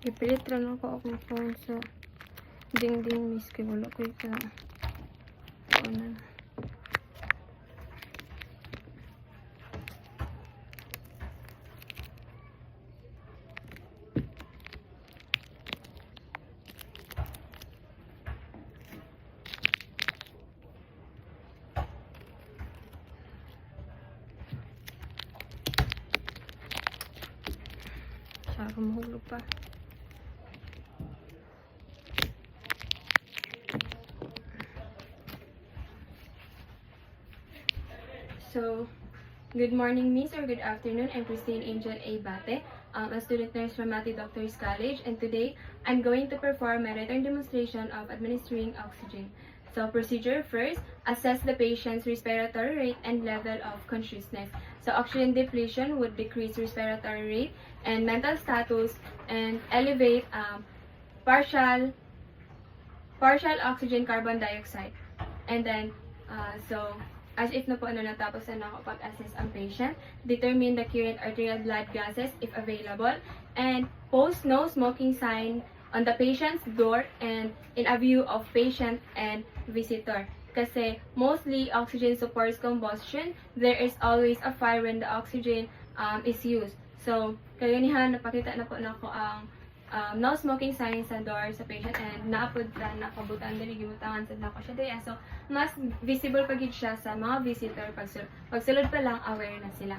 Ipilit rin ako akong phone sa ding-ding miss kay wala ko ito. Ano. Siya ako mahulog pa. So, good morning, Miss, or good afternoon. I'm Christine Angel A. Bate, a student nurse from Matthew Doctors College, and today I'm going to perform a written demonstration of administering oxygen. So, procedure first, assess the patient's respiratory rate and level of consciousness. So, oxygen depletion would decrease respiratory rate and mental status and elevate partial oxygen carbon dioxide. And then, as if na po natapos na ako pag-assess ang patient, determine the current arterial blood gases if available, and post no smoking sign on the patient's door and in a view of patient and visitor. Kasi mostly oxygen supports combustion, there is always a fire when the oxygen is used. So, kaganihan napakita na po nako ang no smoking sign sa door sa patient and naapod na nakabutan dili gibutangan sa nako siya daya. So mas visible pa gid siya sa mga visitor pagsulod pa lang aware na sila.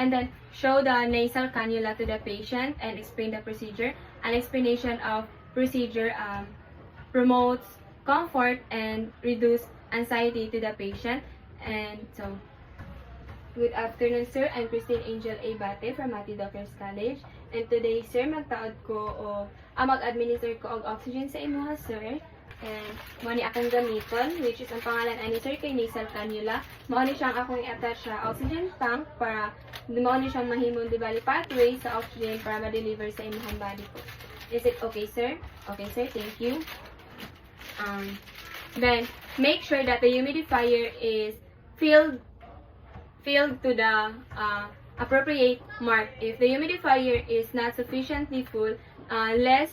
And then show the nasal cannula to the patient and explain the procedure. An explanation of procedure promotes comfort and reduce anxiety to the patient. And so good afternoon, sir. I'm Christine Angel A. Bate from Matthew Doctors College. And today, sir, magtaod ko o mag-administer ko og oxygen sa imuha, sir. And mao ni akong gamiton, which is ang pangalan ani sir kay nasal cannula. Mao ni siyang akong i-attach sa oxygen tank para mao ni siyang mahimong dibali pathway sa oxygen para ma-deliver sa imuhang body po. Is it okay, sir? Okay, sir. Thank you. Then make sure that the humidifier is filled to the appropriate mark. If the humidifier is not sufficiently full, less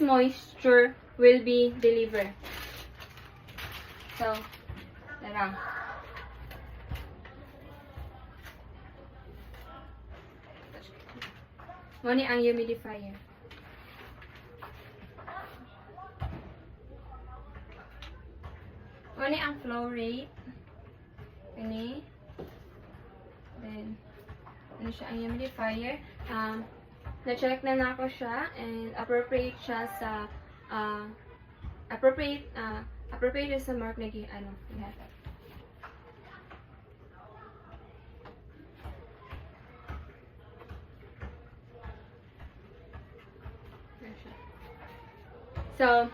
moisture will be delivered. So, tara. Muna ang humidifier. Muna ang flow rate. Ini. Then, ano siya ang humidifier. Na-check na ako siya and appropriate siya sa appropriate siya sa mark na ihatag. So,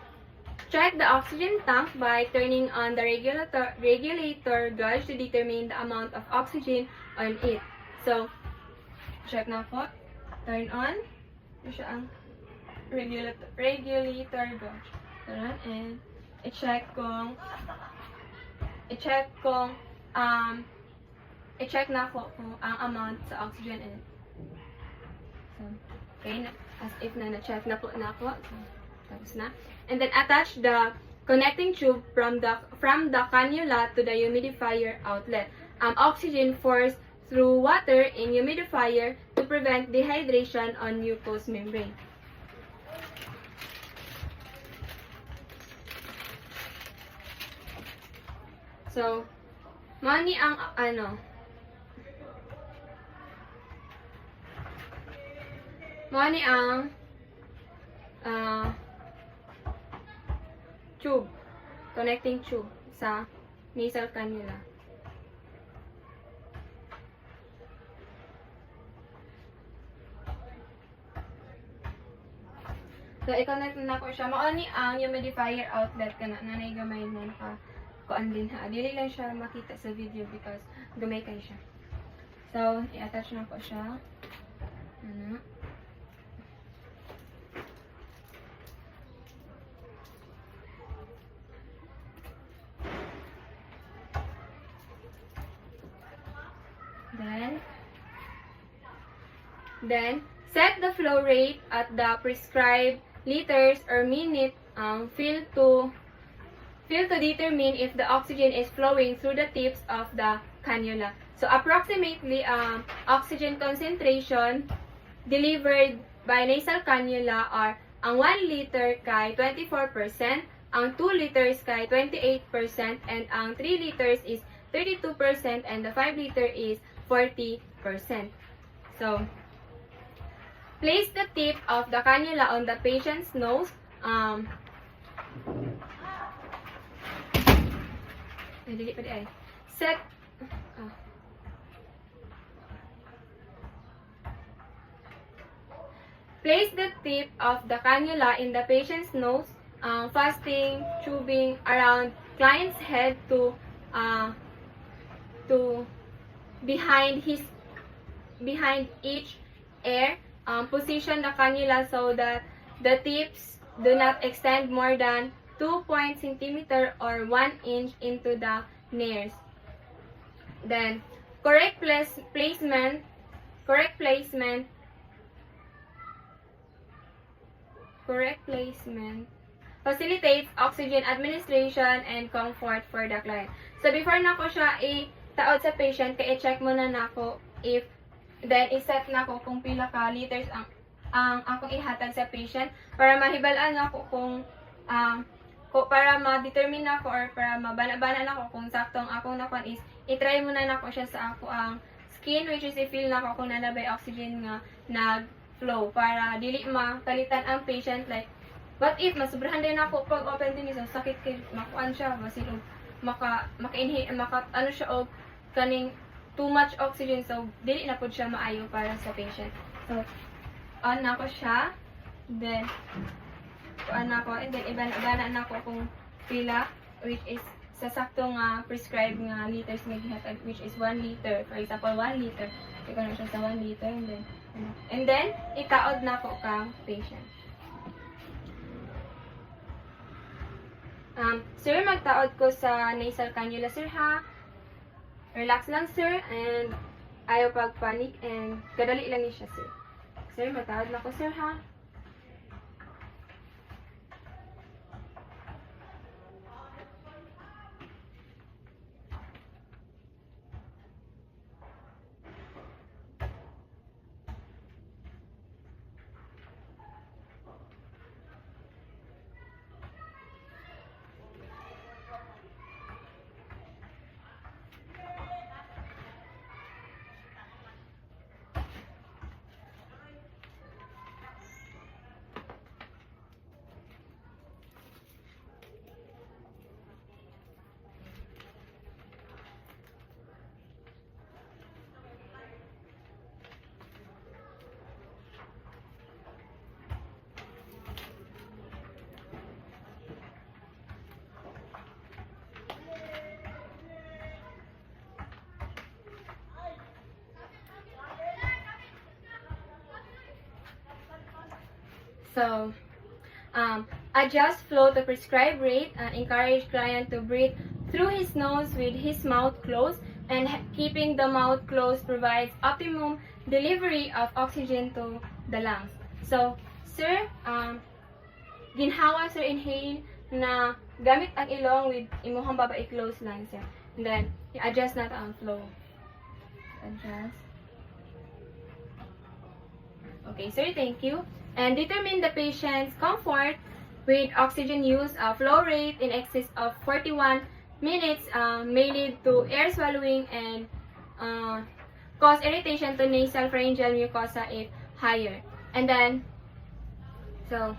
check the oxygen tank by turning on the regulator gauge to determine the amount of oxygen on it. So, check na po. Turn on. Ito siya ang regulator gauge. Turn on and i-check na po kung ang amount sa oxygen in it. So, okay, as if na-check na po na ako. So, tapos na. And then attach the connecting tube from the cannula to the humidifier outlet. Oxygen forced through water in humidifier to prevent dehydration on mucous membrane. So, mani ang tube, connecting tube sa nasal cannula. So, i-connect na ko siya. Mauni ang humidifier outlet ka na nanay gamay na naka-kuan din ha. Dili lang siya makita sa video because gamay kayo siya. So, i-attach na ko siya. Ano? Then, Set the flow rate at the prescribed liters or minute. Fill to determine if the oxygen is flowing through the tips of the cannula. So approximately, oxygen concentration delivered by nasal cannula are ang 1 liter kay 24%, ang 2 liters kay 28%, and ang 3 liters is 32%, and the 5 liter is 40%. So, place the tip of the cannula on the patient's nose. Set Place the tip of the cannula in the patient's nose, fasting tubing around client's head to behind each ear. Position the cannula so that the tips do not extend more than 2 cm or 1 inch into the nares. Then, correct placement facilitates oxygen administration and comfort for the client. So, before na ko siya i-taod sa patient, kaya i-check muna na ko if, then i-set na ko kung pila ka liters ang akong ihatag sa patient para mahibalaan ako kung para ma-determine ako or para mabana-bana na ako kung saktong akong nakuan is i-try muna na ko siya sa ako ang skin, which is i-feel na ko kung nanabay oxygen nga nag-flow para dili makalitan ang patient. Like, what if masubrahan din ako pag open din so sakit kay makuan siya basin og maka-inhale ano siya og kaning too much oxygen, so dili na pud siya maayo para sa patient. So on na ko siya, then kuan na ko, and then ibana na ko kung pila, which is sa saktong prescribed nga liters nga gihatag, which is 1 liter. For example, 1 liter. Ikaw na siya sa 1 liter, and then itaod na ko kang patient. Sir, magtaod ko sa nasal cannula, sir, ha? Relax lang, sir, and ayaw pagpanik, and kadali lang ni siya, sir. Sir, magtaod na ko, sir, ha? So, adjust flow to prescribed rate and encourage client to breathe through his nose with his mouth closed, and keeping the mouth closed provides optimum delivery of oxygen to the lungs. So, sir, ginhawa, sir, inhale na gamit ang ilong with imuhang baba i-close lang, sir. And then, i-adjust na ang flow. Adjust. Okay, sir, thank you. And determine the patient's comfort with oxygen use. Flow rate in excess of 41 minutes may lead to air swallowing and cause irritation to nasal pharyngeal mucosa if higher. And then, so,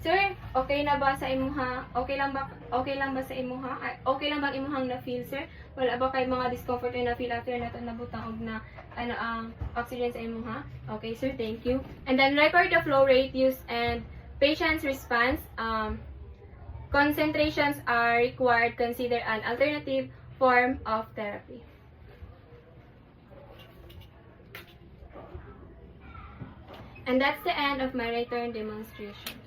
sir, okay na ba sa imuha? Okay lang ba sa imuha? Okay lang ba imuhang na-feel, sir? Wala ba kay mga discomfort na na-feel after na ito nabutang og na oxygen sa imuha? Okay, sir, thank you. And then record the flow rate used and patient's response. Concentrations are required. Consider an alternative form of therapy. And that's the end of my return demonstration.